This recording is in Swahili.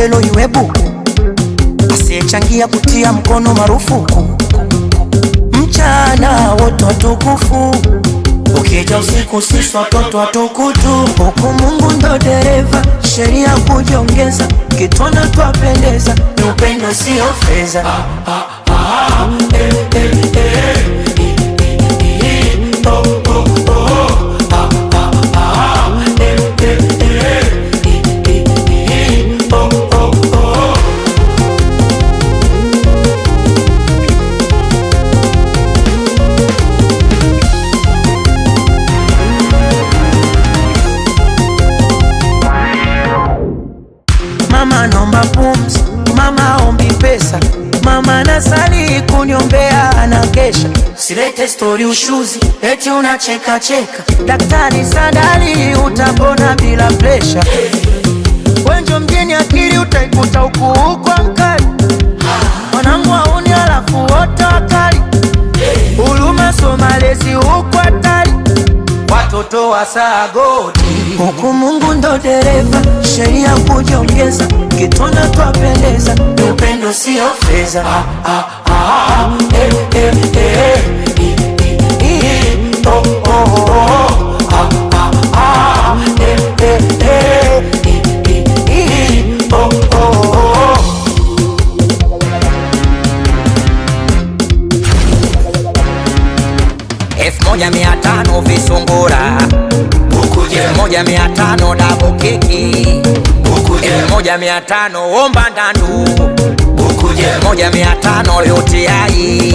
jelo iwe buku, asiyechangia kutia mkono marufuku. Mchana wote watukufu, ukija usiku sisi watoto watukutu. Huku Mungu ndo dereva, sheria kujiongeza, kitwana twapendeza, ni upendo sio fedha. Mama nomba pumzi, mama ombi pesa, mama nasali kuniombea anakesha. Silete story ushuzi, eti unacheka cheka, daktari sadali utapona bila presha. Wenjo mjini akili utaikuta huku mkali, mwanangu hauni alafu wote wakali. Huruma somalezi huku hatari, watoto wa sagoti. Huku Mungu ndo dereva, sheria kujiongeza, kitwana twapendeza, ni upendo sio fedha. Moja 500 visungura, 1500 double keki, 1500 omba ndandu, 1500 yote ai.